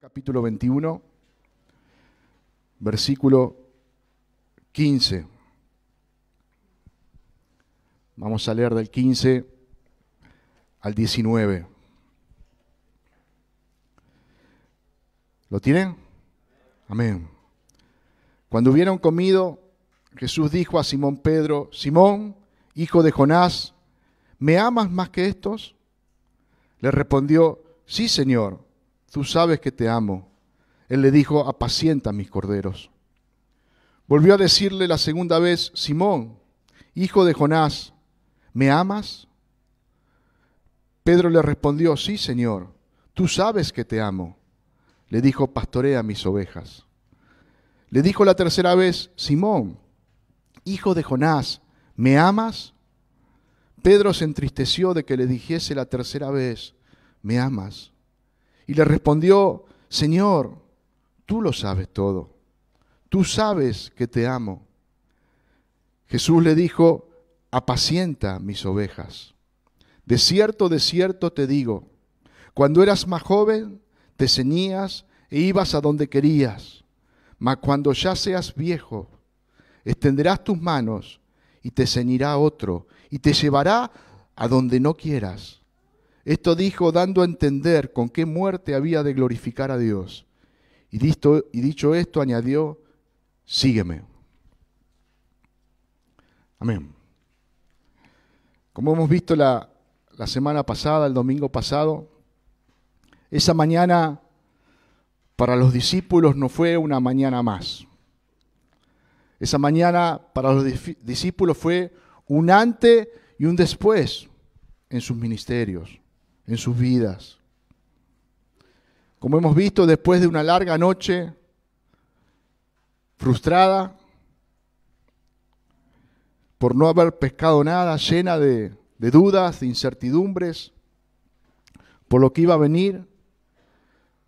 Capítulo 21, versículo 15. Vamos a leer del 15 al 19. ¿Lo tienen? Amén. Cuando hubieron comido, Jesús dijo a Simón Pedro: Simón, hijo de Jonás, ¿me amas más que estos? Le respondió: sí, Señor, tú sabes que te amo. Él le dijo: apacienta mis corderos. Volvió a decirle la segunda vez: Simón, hijo de Jonás, ¿me amas? Pedro le respondió: sí, Señor, tú sabes que te amo. Le dijo: pastorea mis ovejas. Le dijo la tercera vez: Simón, hijo de Jonás, ¿me amas? Pedro se entristeció de que le dijese la tercera vez: ¿me amas? Y le respondió: Señor, tú lo sabes todo. Tú sabes que te amo. Jesús le dijo: apacienta mis ovejas. De cierto te digo, cuando eras más joven, te ceñías e ibas a donde querías. Mas cuando ya seas viejo, extenderás tus manos y te ceñirá otro y te llevará a donde no quieras. Esto dijo dando a entender con qué muerte había de glorificar a Dios. Y dicho esto, añadió: sígueme. Amén. Como hemos visto la semana pasada, el domingo pasado, esa mañana para los discípulos no fue una mañana más. Esa mañana para los discípulos fue un antes y un después en sus ministerios, en sus vidas. Como hemos visto, después de una larga noche frustrada por no haber pescado nada, llena de dudas, de incertidumbres, por lo que iba a venir,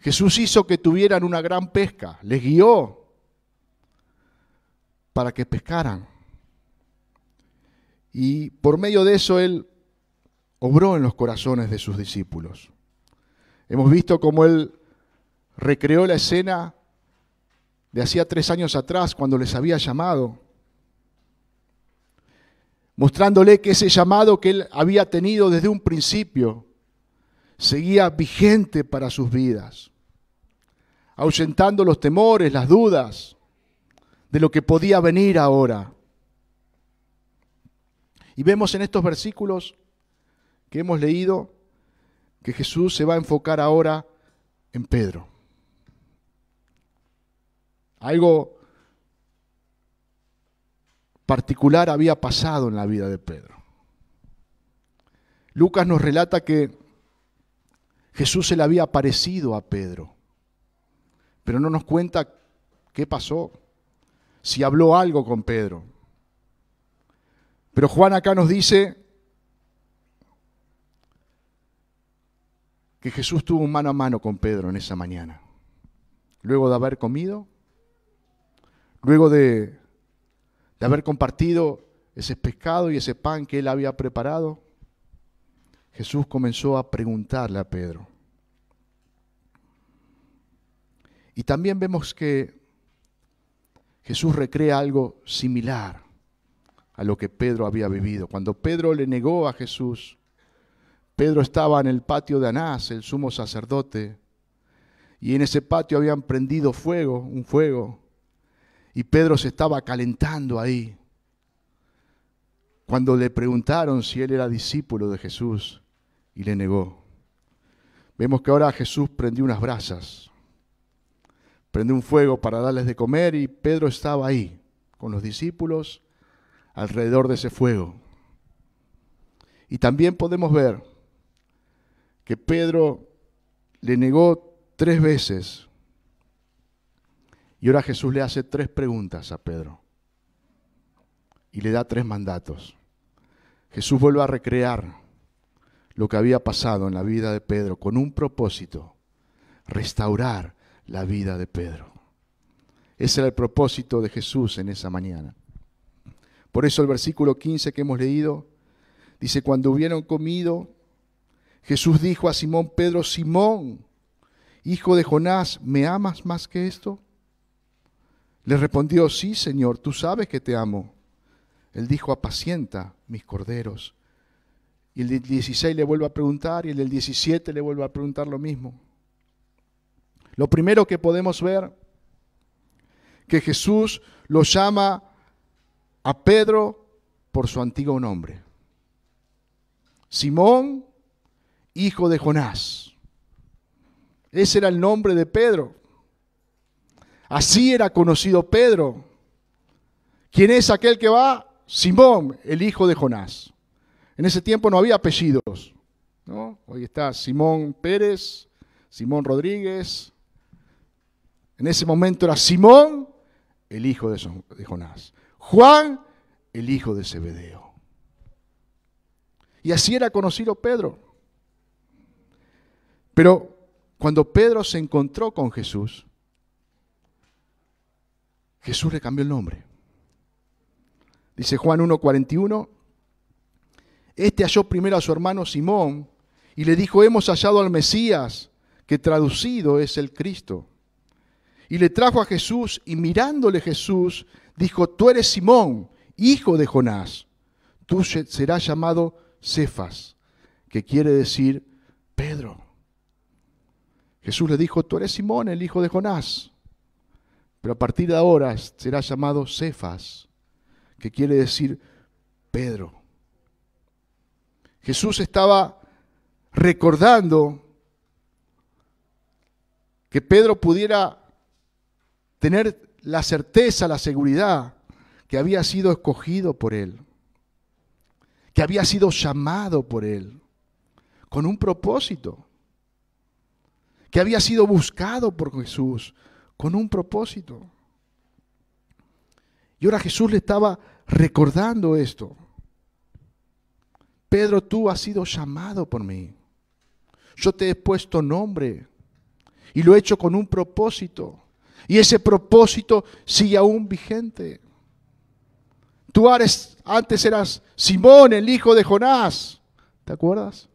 Jesús hizo que tuvieran una gran pesca, les guió para que pescaran. Y por medio de eso Él obró en los corazones de sus discípulos. Hemos visto cómo Él recreó la escena de hacía 3 años atrás, cuando les había llamado, mostrándole que ese llamado que Él había tenido desde un principio seguía vigente para sus vidas, ahuyentando los temores, las dudas de lo que podía venir ahora. Y vemos en estos versículos que hemos leído que Jesús se va a enfocar ahora en Pedro. Algo particular había pasado en la vida de Pedro. Lucas nos relata que Jesús se le había aparecido a Pedro, pero no nos cuenta qué pasó, si habló algo con Pedro. Pero Juan acá nos dice que Jesús tuvo un mano a mano con Pedro en esa mañana. Luego de haber comido, luego de haber compartido ese pescado y ese pan que él había preparado, Jesús comenzó a preguntarle a Pedro. Y también vemos que Jesús recrea algo similar a lo que Pedro había vivido. Cuando Pedro le negó a Jesús, Pedro estaba en el patio de Anás, el sumo sacerdote, y en ese patio habían prendido un fuego, y Pedro se estaba calentando ahí. Cuando le preguntaron si él era discípulo de Jesús, y le negó. Vemos que ahora Jesús prendió unas brasas, prendió un fuego para darles de comer, y Pedro estaba ahí con los discípulos alrededor de ese fuego. Y también podemos ver que Pedro le negó 3 veces, y ahora Jesús le hace 3 preguntas a Pedro y le da 3 mandatos. Jesús vuelve a recrear lo que había pasado en la vida de Pedro con un propósito: restaurar la vida de Pedro. Ese era el propósito de Jesús en esa mañana. Por eso el versículo 15 que hemos leído dice, cuando hubieron comido, Jesús dijo a Simón Pedro, Simón, hijo de Jonás, ¿me amas más que esto? Le respondió, sí, Señor, tú sabes que te amo. Él dijo, apacienta mis corderos. Y el del 16 le vuelve a preguntar, y el del 17 le vuelve a preguntar lo mismo. Lo primero que podemos ver, que Jesús lo llama a Pedro por su antiguo nombre. Simón, hijo de Jonás. Ese era el nombre de Pedro. Así era conocido Pedro. ¿Quién es aquel que va? Simón, el hijo de Jonás. En ese tiempo no había apellidos, ¿no? Hoy está Simón Pérez, Simón Rodríguez. En ese momento era Simón, el hijo de Jonás. Juan, el hijo de Zebedeo. Y así era conocido Pedro. Pero cuando Pedro se encontró con Jesús, Jesús le cambió el nombre. Dice Juan 1:41, este halló primero a su hermano Simón y le dijo, hemos hallado al Mesías, que traducido es el Cristo. Y le trajo a Jesús y mirándole Jesús, dijo, tú eres Simón, hijo de Jonás. Tú serás llamado Cefas, que quiere decir Pedro. Jesús le dijo, tú eres Simón, el hijo de Jonás. Pero a partir de ahora será llamado Cefas, que quiere decir Pedro. Jesús estaba recordando que Pedro pudiera tener la certeza, la seguridad que había sido escogido por él, que había sido llamado por él, con un propósito, que había sido buscado por Jesús, con un propósito. Y ahora Jesús le estaba recordando esto. Pedro, tú has sido llamado por mí. Yo te he puesto nombre y lo he hecho con un propósito. Y ese propósito sigue aún vigente. Tú antes eras Simón, el hijo de Jonás. ¿Te acuerdas?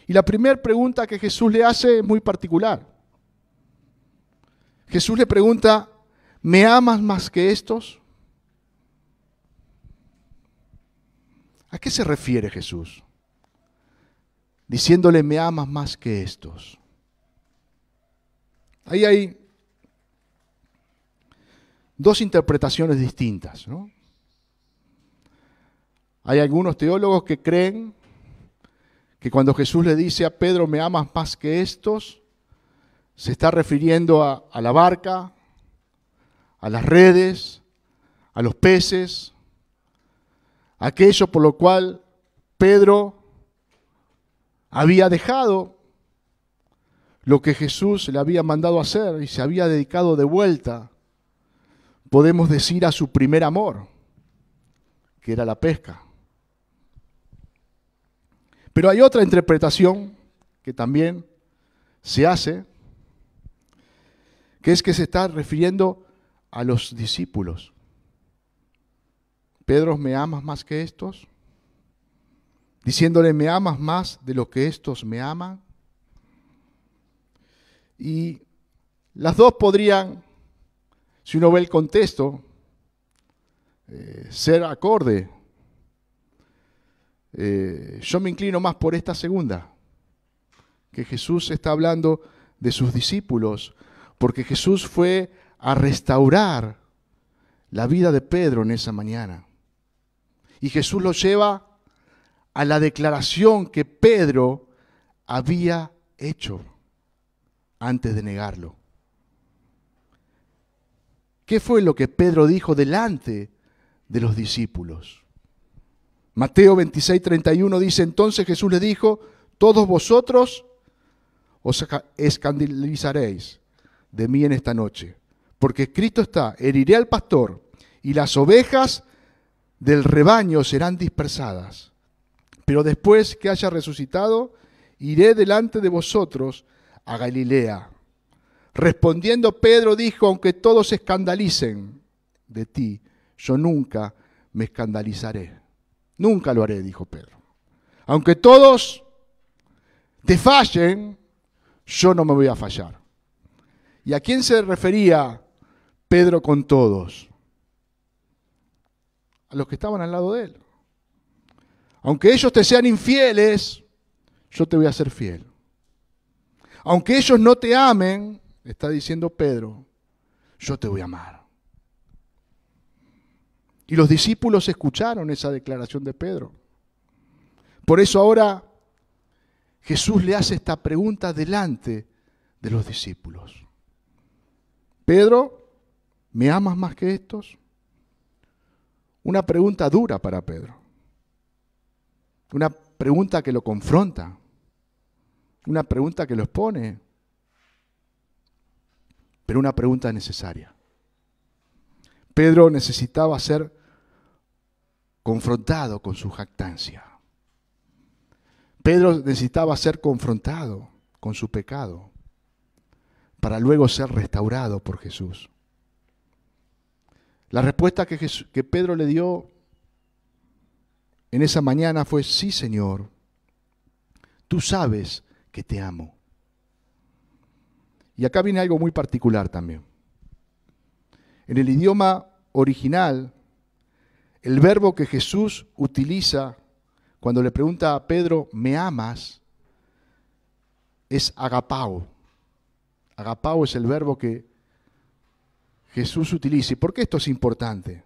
Y la primera pregunta que Jesús le hace es muy particular. Jesús le pregunta, ¿me amas más que estos? ¿A qué se refiere Jesús? Diciéndole, ¿me amas más que estos? Ahí hay dos interpretaciones distintas, ¿no? Hay algunos teólogos que creen que cuando Jesús le dice a Pedro, ¿me amas más que estos?, se está refiriendo a la barca, a las redes, a los peces, aquello por lo cual Pedro había dejado lo que Jesús le había mandado hacer y se había dedicado de vuelta, podemos decir, a su primer amor, que era la pesca. Pero hay otra interpretación que también se hace, que es que se está refiriendo a los discípulos. Pedro, ¿me amas más que estos? Diciéndole, ¿me amas más de lo que estos me aman? Y las dos podrían, si uno ve el contexto, ser acorde. Yo me inclino más por esta segunda, que Jesús está hablando de sus discípulos, porque Jesús fue a restaurar la vida de Pedro en esa mañana. Y Jesús lo lleva a la declaración que Pedro había hecho antes de negarlo. ¿Qué fue lo que Pedro dijo delante de los discípulos? Mateo 26:31 dice, entonces Jesús le dijo, todos vosotros os escandalizaréis de mí en esta noche, porque escrito está, heriré al pastor y las ovejas del rebaño serán dispersadas. Pero después que haya resucitado, iré delante de vosotros a Galilea. Respondiendo Pedro dijo, aunque todos se escandalicen de ti, yo nunca me escandalizaré. Nunca lo haré, dijo Pedro. Aunque todos te fallen, yo no me voy a fallar. ¿Y a quién se refería Pedro con todos? A los que estaban al lado de él. Aunque ellos te sean infieles, yo te voy a ser fiel. Aunque ellos no te amen, está diciendo Pedro, yo te voy a amar. Y los discípulos escucharon esa declaración de Pedro. Por eso ahora Jesús le hace esta pregunta delante de los discípulos. Pedro, ¿me amas más que estos? Una pregunta dura para Pedro. Una pregunta que lo confronta. Una pregunta que lo expone. Pero una pregunta necesaria. Pedro necesitaba ser confrontado con su jactancia. Pedro necesitaba ser confrontado con su pecado para luego ser restaurado por Jesús. La respuesta que Pedro le dio en esa mañana fue: sí, Señor, tú sabes que te amo. Y acá viene algo muy particular también. En el idioma original, el verbo que Jesús utiliza cuando le pregunta a Pedro, ¿me amas?, es agapao. Agapao es el verbo que Jesús utiliza. ¿Y por qué esto es importante?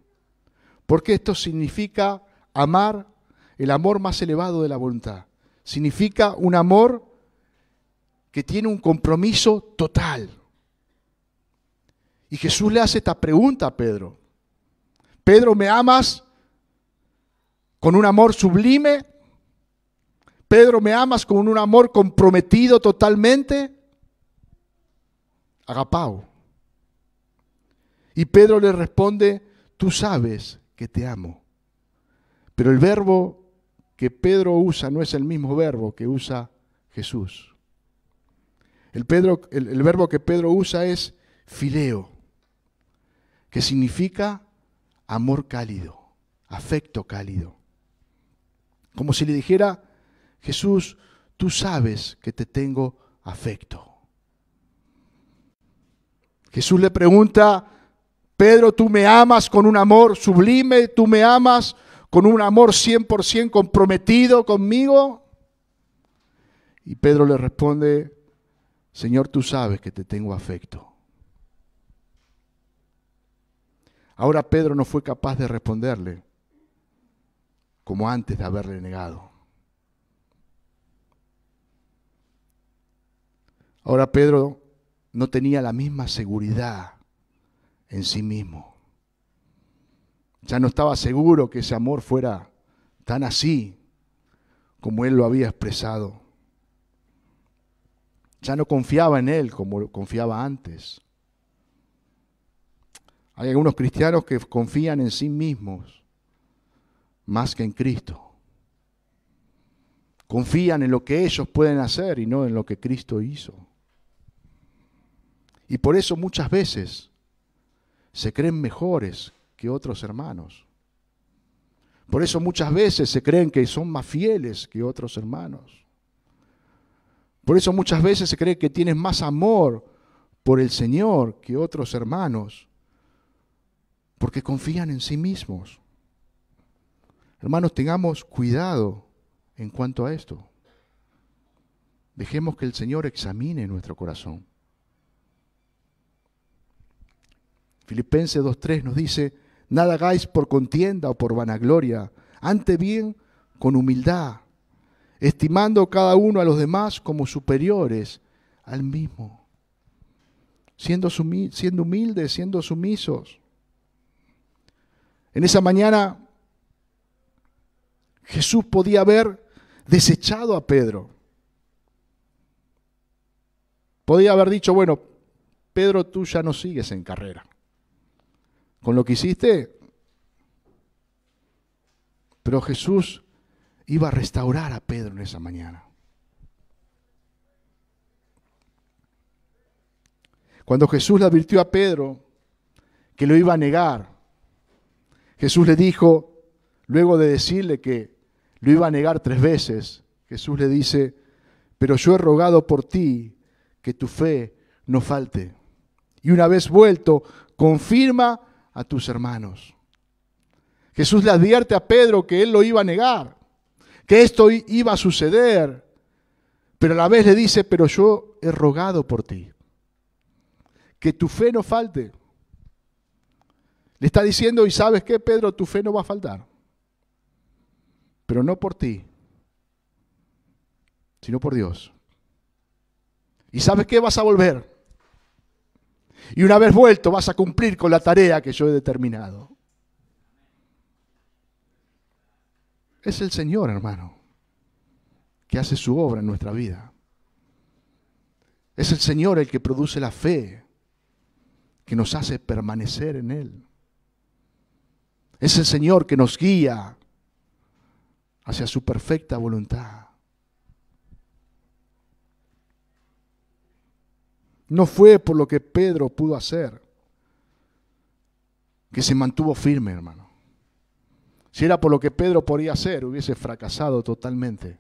Porque esto significa amar, el amor más elevado de la voluntad. Significa un amor que tiene un compromiso total. Y Jesús le hace esta pregunta a Pedro. Pedro, ¿me amas con un amor sublime? Pedro, ¿me amas con un amor comprometido totalmente? Agapao. Y Pedro le responde, tú sabes que te amo. Pero el verbo que Pedro usa no es el mismo verbo que usa Jesús. El verbo que Pedro usa es fileo, que significa amor cálido, afecto cálido. Como si le dijera, Jesús, tú sabes que te tengo afecto. Jesús le pregunta, Pedro, ¿tú me amas con un amor sublime? ¿Tú me amas con un amor 100% comprometido conmigo? Y Pedro le responde, Señor, tú sabes que te tengo afecto. Ahora Pedro no fue capaz de responderle como antes de haberle negado. Ahora Pedro no tenía la misma seguridad en sí mismo. Ya no estaba seguro que ese amor fuera tan así como él lo había expresado. Ya no confiaba en él como confiaba antes. Hay algunos cristianos que confían en sí mismos más que en Cristo. Confían en lo que ellos pueden hacer y no en lo que Cristo hizo. Y por eso muchas veces se creen mejores que otros hermanos. Por eso muchas veces se creen que son más fieles que otros hermanos. Por eso muchas veces se cree que tienen más amor por el Señor que otros hermanos, porque confían en sí mismos. Hermanos, tengamos cuidado en cuanto a esto. Dejemos que el Señor examine nuestro corazón. Filipenses 2:3 nos dice, nada hagáis por contienda o por vanagloria, antes bien con humildad, estimando cada uno a los demás como superiores al mismo, siendo humildes, siendo sumisos. En esa mañana Jesús podía haber desechado a Pedro. Podía haber dicho, bueno, Pedro, tú ya no sigues en carrera. Con lo que hiciste, pero Jesús iba a restaurar a Pedro en esa mañana. Cuando Jesús le advirtió a Pedro que lo iba a negar, Jesús le dijo, luego de decirle que lo iba a negar 3 veces, Jesús le dice, pero yo he rogado por ti que tu fe no falte. Y una vez vuelto, confirma a tus hermanos. Jesús le advierte a Pedro que él lo iba a negar, que esto iba a suceder, pero a la vez le dice, pero yo he rogado por ti, que tu fe no falte. Le está diciendo, ¿y sabes qué, Pedro? Tu fe no va a faltar, pero no por ti, sino por Dios. ¿Y sabes qué? Vas a volver. Y una vez vuelto vas a cumplir con la tarea que yo he determinado. Es el Señor, hermano, que hace su obra en nuestra vida. Es el Señor el que produce la fe, que nos hace permanecer en Él. Es el Señor que nos guía hacia su perfecta voluntad. No fue por lo que Pedro pudo hacer que se mantuvo firme, hermano. Si era por lo que Pedro podía hacer, hubiese fracasado totalmente.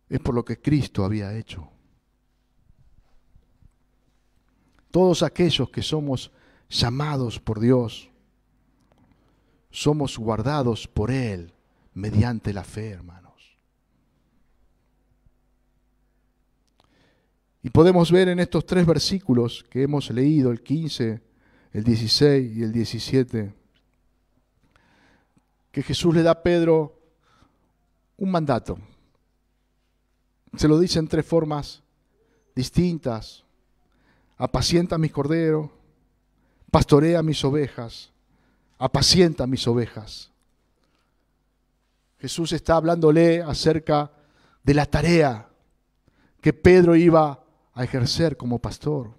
Es por lo que Cristo había hecho. Todos aquellos que somos llamados por Dios, somos guardados por Él mediante la fe, hermanos. Y podemos ver en estos 3 versículos que hemos leído, el 15, el 16 y el 17, que Jesús le da a Pedro un mandato. Se lo dice en 3 formas distintas. Apacienta mis corderos, pastorea mis ovejas, apacienta mis ovejas. Jesús está hablándole acerca de la tarea que Pedro iba a ejercer como pastor.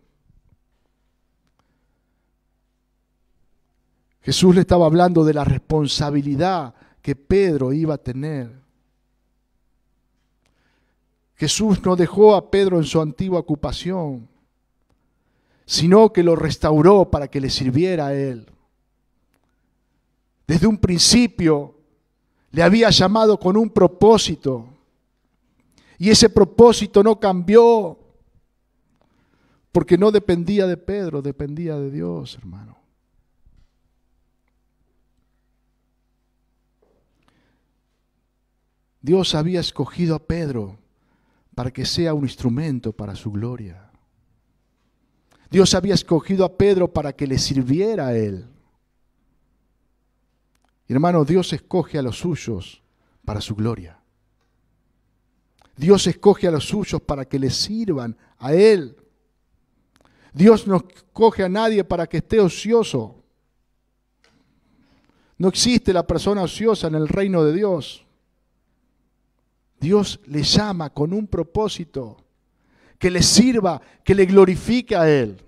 Jesús le estaba hablando de la responsabilidad que Pedro iba a tener. Jesús no dejó a Pedro en su antigua ocupación, sino que lo restauró para que le sirviera a él. Desde un principio le había llamado con un propósito, y ese propósito no cambió, porque no dependía de Pedro, dependía de Dios, hermano. Dios había escogido a Pedro para que sea un instrumento para su gloria. Dios había escogido a Pedro para que le sirviera a él. Y hermano, Dios escoge a los suyos para su gloria. Dios escoge a los suyos para que le sirvan a Él. Dios no escoge a nadie para que esté ocioso. No existe la persona ociosa en el reino de Dios. Dios le llama con un propósito, que le sirva, que le glorifique a Él.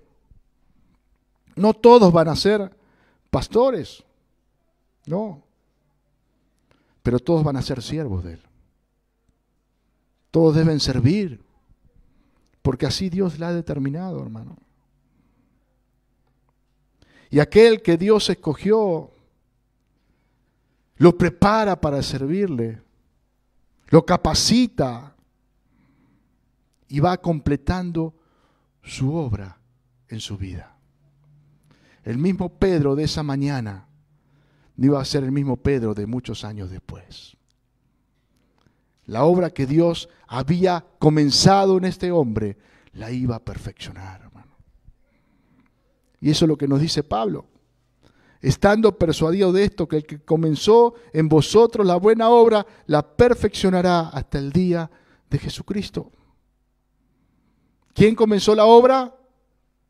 No todos van a ser pastores, no, pero todos van a ser siervos de Él. Todos deben servir, porque así Dios la ha determinado, hermano. Y aquel que Dios escogió, lo prepara para servirle, lo capacita y va completando su obra en su vida. El mismo Pedro de esa mañana no iba a ser el mismo Pedro de muchos años después. La obra que Dios había comenzado en este hombre la iba a perfeccionar, hermano. Y eso es lo que nos dice Pablo. Estando persuadido de esto, que el que comenzó en vosotros la buena obra, la perfeccionará hasta el día de Jesucristo. ¿Quién comenzó la obra?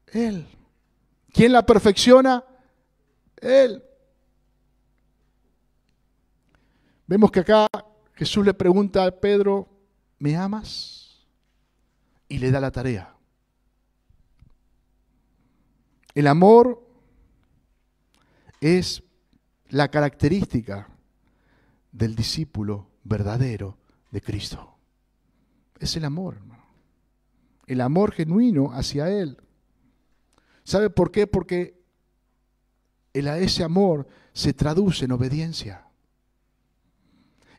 Él. ¿Quién la perfecciona? Él. Vemos que acá Jesús le pregunta a Pedro, ¿me amas? Y le da la tarea. El amor es la característica del discípulo verdadero de Cristo. Es el amor, hermano. El amor genuino hacia Él. ¿Sabe por qué? Porque ese amor se traduce en obediencia.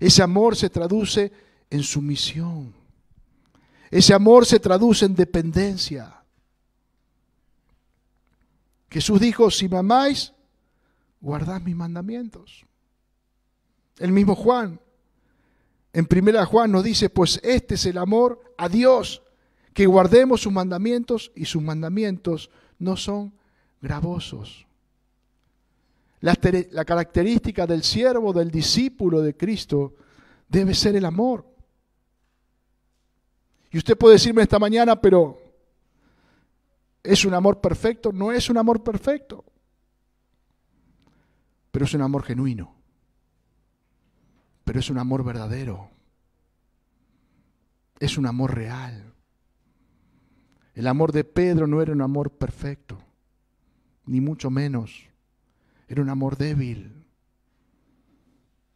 Ese amor se traduce en sumisión. Ese amor se traduce en dependencia. Jesús dijo, si me amáis, guardad mis mandamientos. El mismo Juan, en 1 Juan nos dice, pues este es el amor a Dios, que guardemos sus mandamientos, y sus mandamientos no son gravosos. La característica del siervo, del discípulo de Cristo, debe ser el amor. Y usted puede decirme esta mañana, pero ¿es un amor perfecto? No es un amor perfecto, pero es un amor genuino. Pero es un amor verdadero. Es un amor real. El amor de Pedro no era un amor perfecto, ni mucho menos. Era un amor débil,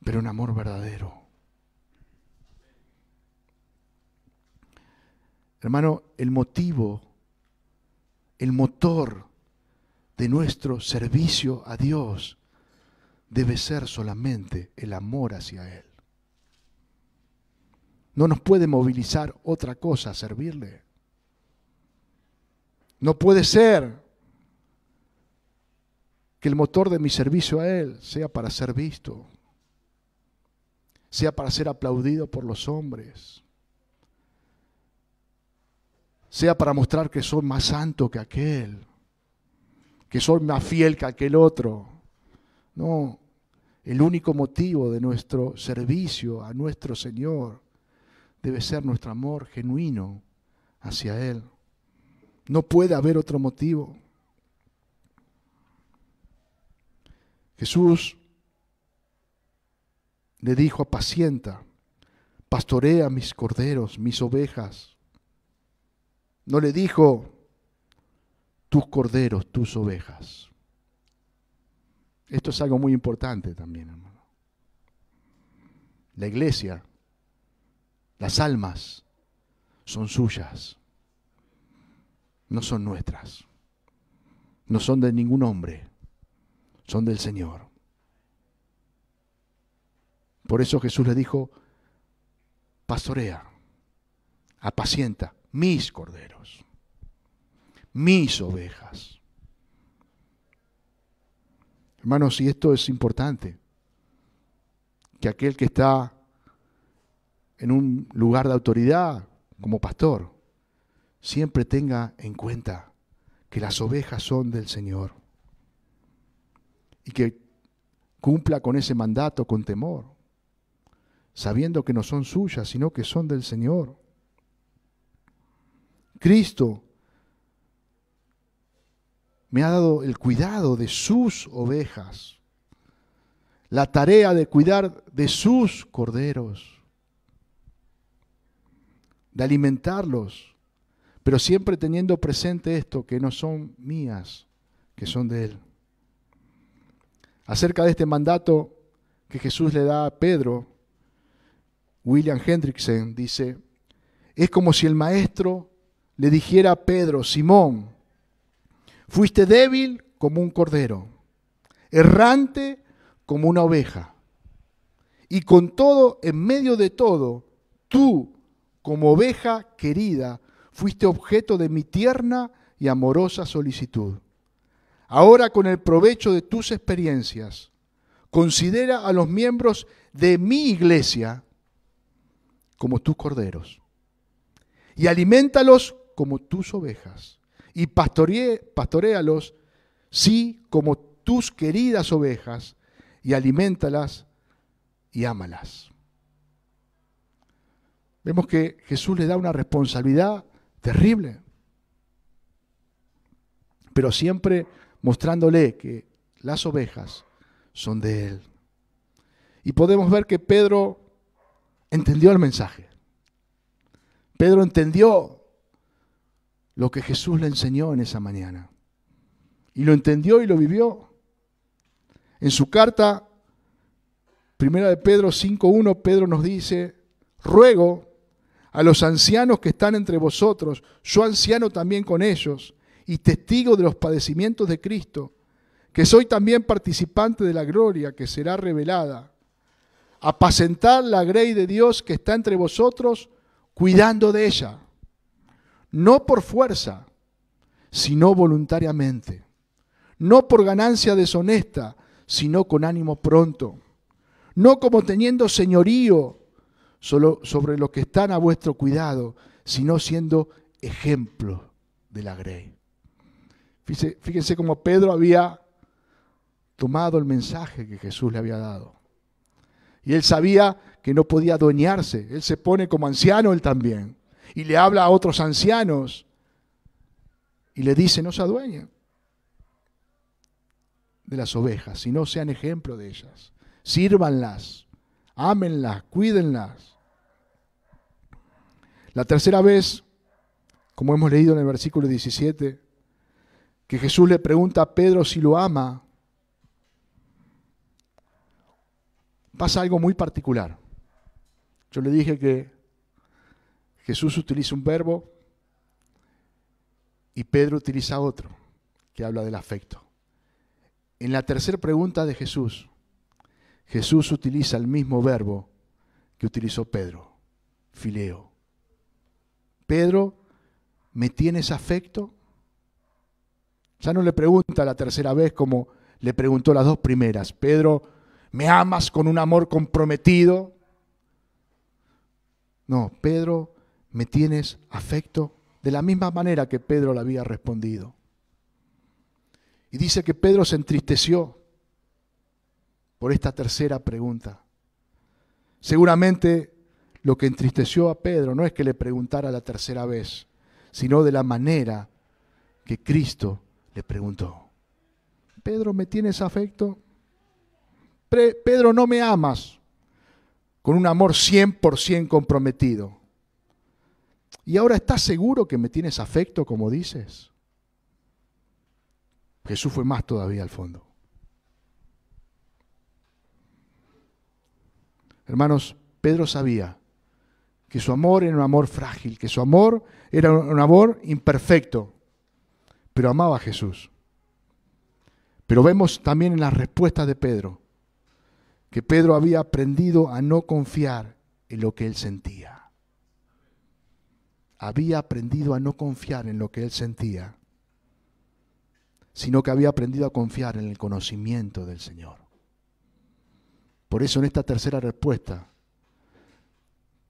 pero un amor verdadero. Hermano, el motivo, el motor de nuestro servicio a Dios debe ser solamente el amor hacia Él. No nos puede movilizar otra cosa a servirle. No puede ser que el motor de mi servicio a Él sea para ser visto, sea para ser aplaudido por los hombres, sea para mostrar que soy más santo que aquel, que soy más fiel que aquel otro. No, el único motivo de nuestro servicio a nuestro Señor debe ser nuestro amor genuino hacia Él. No puede haber otro motivo. Jesús le dijo, apacienta, pastorea mis corderos, mis ovejas. No le dijo, tus corderos, tus ovejas. Esto es algo muy importante también, hermano. La iglesia, las almas, son suyas. No son nuestras. No son de ningún hombre. Son del Señor. Por eso Jesús le dijo, pastorea, apacienta mis corderos, mis ovejas. Hermanos, y esto es importante, que aquel que está en un lugar de autoridad como pastor, siempre tenga en cuenta que las ovejas son del Señor y que cumpla con ese mandato con temor, sabiendo que no son suyas, sino que son del Señor. Cristo me ha dado el cuidado de sus ovejas, la tarea de cuidar de sus corderos, de alimentarlos, pero siempre teniendo presente esto, que no son mías, que son de Él. Acerca de este mandato que Jesús le da a Pedro, William Hendrickson dice, es como si el maestro le dijera a Pedro, Simón, fuiste débil como un cordero, errante como una oveja, y con todo, en medio de todo, tú, como oveja querida, fuiste objeto de mi tierna y amorosa solicitud. Ahora, con el provecho de tus experiencias, considera a los miembros de mi iglesia como tus corderos y aliméntalos como tus ovejas y pastoréalos, sí, como tus queridas ovejas, y aliméntalas y ámalas. Vemos que Jesús le da una responsabilidad terrible, pero siempre mostrándole que las ovejas son de Él. Y podemos ver que Pedro entendió el mensaje. Pedro entendió lo que Jesús le enseñó en esa mañana. Y lo entendió y lo vivió. En su carta, 1 de Pedro 5:1, Pedro nos dice, ruego a los ancianos que están entre vosotros, yo anciano también con ellos, y testigo de los padecimientos de Cristo, que soy también participante de la gloria que será revelada. Apacentar la grey de Dios que está entre vosotros, cuidando de ella, no por fuerza, sino voluntariamente, no por ganancia deshonesta, sino con ánimo pronto, no como teniendo señorío solo sobre los que están a vuestro cuidado, sino siendo ejemplo de la grey. Fíjense cómo Pedro había tomado el mensaje que Jesús le había dado. Y él sabía que no podía adueñarse. Él se pone como anciano él también. Y le habla a otros ancianos. Y le dice, no se adueñen de las ovejas, sino sean ejemplo de ellas. Sírvanlas, ámenlas, cuídenlas. La tercera vez, como hemos leído en el versículo 17, que Jesús le pregunta a Pedro si lo ama, pasa algo muy particular. Yo le dije que Jesús utiliza un verbo y Pedro utiliza otro, que habla del afecto. En la tercera pregunta de Jesús, Jesús utiliza el mismo verbo que utilizó Pedro, fileo. Pedro, ¿me tienes afecto? Ya no le pregunta la tercera vez como le preguntó las dos primeras. Pedro, ¿me amas con un amor comprometido? No, Pedro, ¿me tienes afecto? De la misma manera que Pedro le había respondido. Y dice que Pedro se entristeció por esta tercera pregunta. Seguramente lo que entristeció a Pedro no es que le preguntara la tercera vez, sino de la manera que Cristo le preguntó. Pedro, ¿me tienes afecto? Pedro, ¿no me amas? Con un amor 100% comprometido. ¿Y ahora estás seguro que me tienes afecto como dices? Jesús fue más todavía al fondo. Hermanos, Pedro sabía que su amor era un amor frágil, que su amor era un amor imperfecto, pero amaba a Jesús. Pero vemos también en las respuestas de Pedro, que Pedro había aprendido a no confiar en lo que él sentía. Había aprendido a no confiar en lo que él sentía, sino que había aprendido a confiar en el conocimiento del Señor. Por eso en esta tercera respuesta,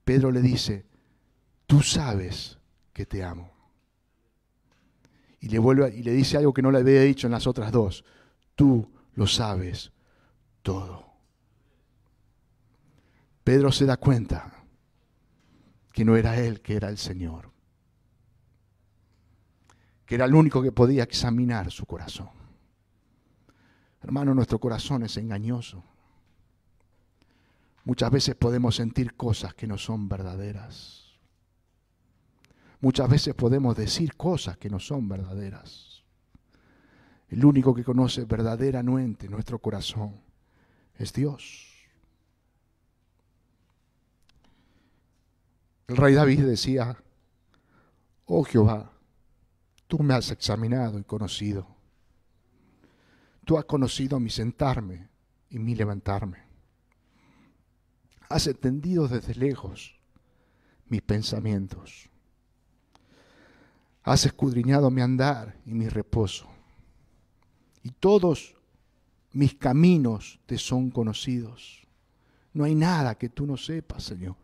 Pedro le dice, tú sabes que te amo. Y le dice algo que no le había dicho en las otras dos, tú lo sabes todo. Pedro se da cuenta que no era él, que era el Señor, que era el único que podía examinar su corazón. Hermano, nuestro corazón es engañoso. Muchas veces podemos sentir cosas que no son verdaderas. Muchas veces podemos decir cosas que no son verdaderas. El único que conoce verdaderamente nuestro corazón es Dios. El rey David decía, oh Jehová, tú me has examinado y conocido. Tú has conocido mi sentarme y mi levantarme. Has entendido desde lejos mis pensamientos. Has escudriñado mi andar y mi reposo. Y todos mis caminos te son conocidos. No hay nada que tú no sepas, Señor.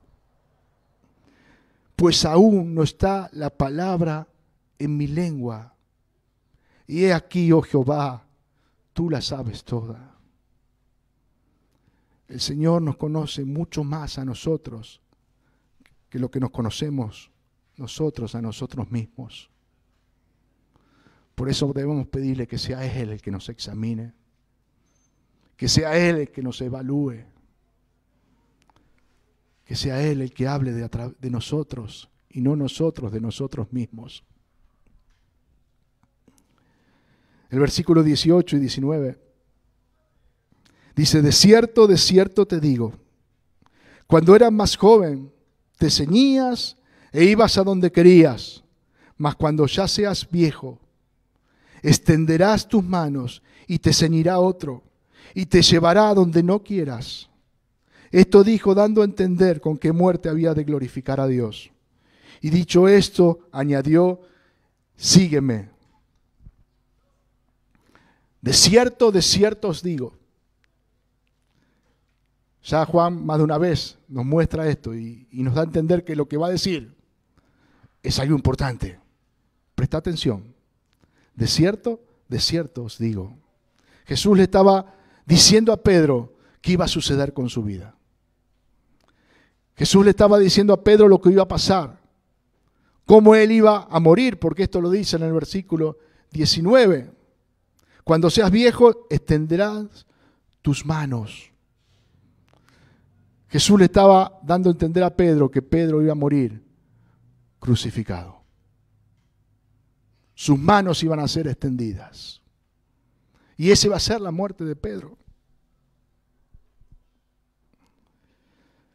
Pues aún no está la palabra en mi lengua. Y he aquí, oh Jehová, tú la sabes toda. El Señor nos conoce mucho más a nosotros que lo que nos conocemos nosotros a nosotros mismos. Por eso debemos pedirle que sea Él el que nos examine, que sea Él el que nos evalúe, que sea Él el que hable de nosotros y no nosotros de nosotros mismos. El versículo 18 y 19 dice, de cierto te digo, cuando eras más joven te ceñías e ibas a donde querías, mas cuando ya seas viejo, extenderás tus manos y te ceñirá otro, y te llevará a donde no quieras. Esto dijo dando a entender con qué muerte había de glorificar a Dios. Y dicho esto, añadió, sígueme. De cierto os digo. Ya Juan más de una vez nos muestra esto y nos da a entender que lo que va a decir es algo importante. Presta atención. De cierto os digo. Jesús le estaba diciendo a Pedro qué iba a suceder con su vida. Jesús le estaba diciendo a Pedro lo que iba a pasar, cómo él iba a morir, porque esto lo dice en el versículo 19. Cuando seas viejo, extenderás tus manos. Jesús le estaba dando a entender a Pedro que Pedro iba a morir crucificado. Sus manos iban a ser extendidas. Y esa iba a ser la muerte de Pedro.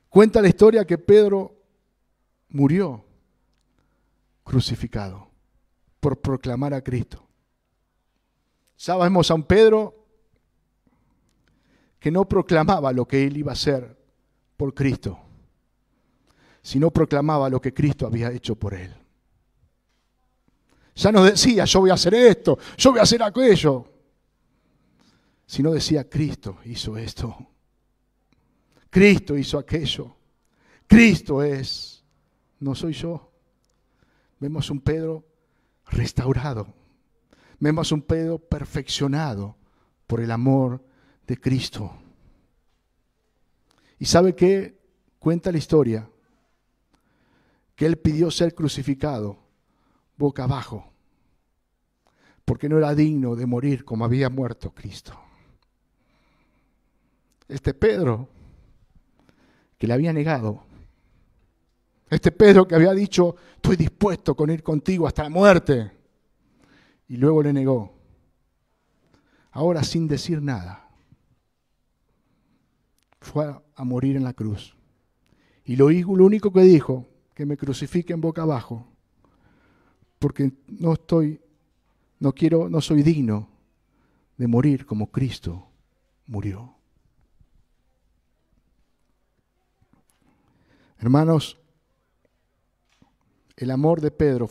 Cuenta la historia que Pedro murió crucificado por proclamar a Cristo. Sabemos a un Pedro que no proclamaba lo que él iba a hacer por Cristo, sino proclamaba lo que Cristo había hecho por él. Ya no decía, yo voy a hacer esto, yo voy a hacer aquello, sino decía, Cristo hizo esto, Cristo hizo aquello, Cristo es, no soy yo. Vemos un Pedro restaurado, vemos un Pedro perfeccionado por el amor de Cristo. ¿Y sabe qué? Cuenta la historia que él pidió ser crucificado boca abajo, porque no era digno de morir como había muerto Cristo. Este Pedro que le había negado, este Pedro que había dicho, estoy dispuesto con ir contigo hasta la muerte, y luego le negó. Ahora sin decir nada, fue a morir en la cruz. Y lo único que dijo, que me crucifiquen boca abajo, porque no soy digno de morir como Cristo murió. Hermanos, el amor de Pedro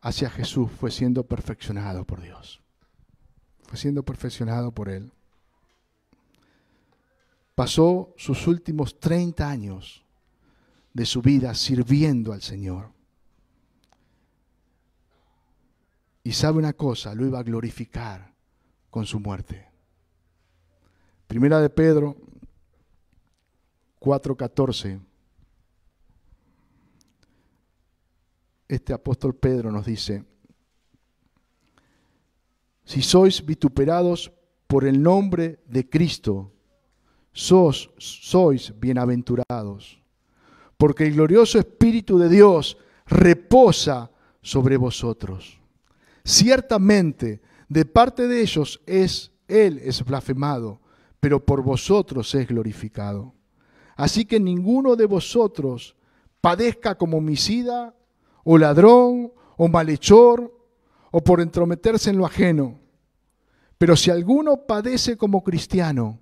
hacia Jesús fue siendo perfeccionado por Dios. Fue siendo perfeccionado por Él. Pasó sus últimos 30 años de su vida sirviendo al Señor. Y sabe una cosa, lo iba a glorificar con su muerte. Primera de Pedro 4:14. Este apóstol Pedro nos dice, si sois vituperados por el nombre de Cristo, sois bienaventurados, porque el glorioso Espíritu de Dios reposa sobre vosotros. Ciertamente, de parte de ellos Él es blasfemado, pero por vosotros es glorificado. Así que ninguno de vosotros padezca como homicida, o ladrón, o malhechor, o por entrometerse en lo ajeno. Pero si alguno padece como cristiano,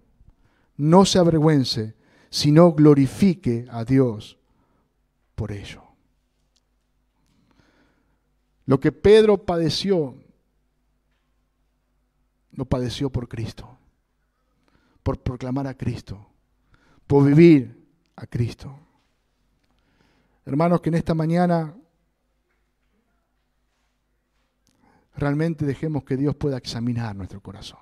no se avergüence, sino glorifique a Dios por ello. Lo que Pedro padeció, lo padeció por Cristo, por proclamar a Cristo, por vivir a Cristo. Hermanos, que en esta mañana realmente dejemos que Dios pueda examinar nuestro corazón.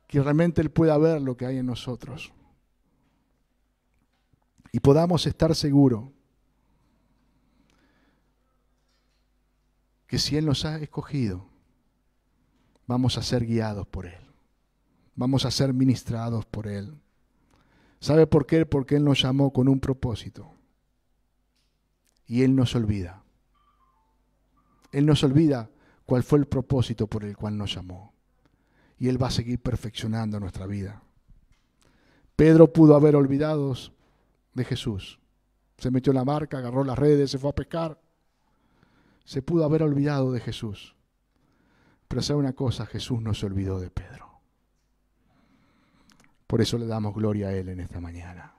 Que realmente Él pueda ver lo que hay en nosotros. Y podamos estar seguros que si Él nos ha escogido, vamos a ser guiados por Él. Vamos a ser ministrados por Él. ¿Sabe por qué? Porque Él nos llamó con un propósito. Y Él nos olvida. Él nos olvida cuál fue el propósito por el cual nos llamó. Y Él va a seguir perfeccionando nuestra vida. Pedro pudo haber olvidado de Jesús. Se metió en la barca, agarró las redes, se fue a pescar. se pudo haber olvidado de Jesús. Pero sabe una cosa, Jesús no se olvidó de Pedro. Por eso le damos gloria a Él en esta mañana.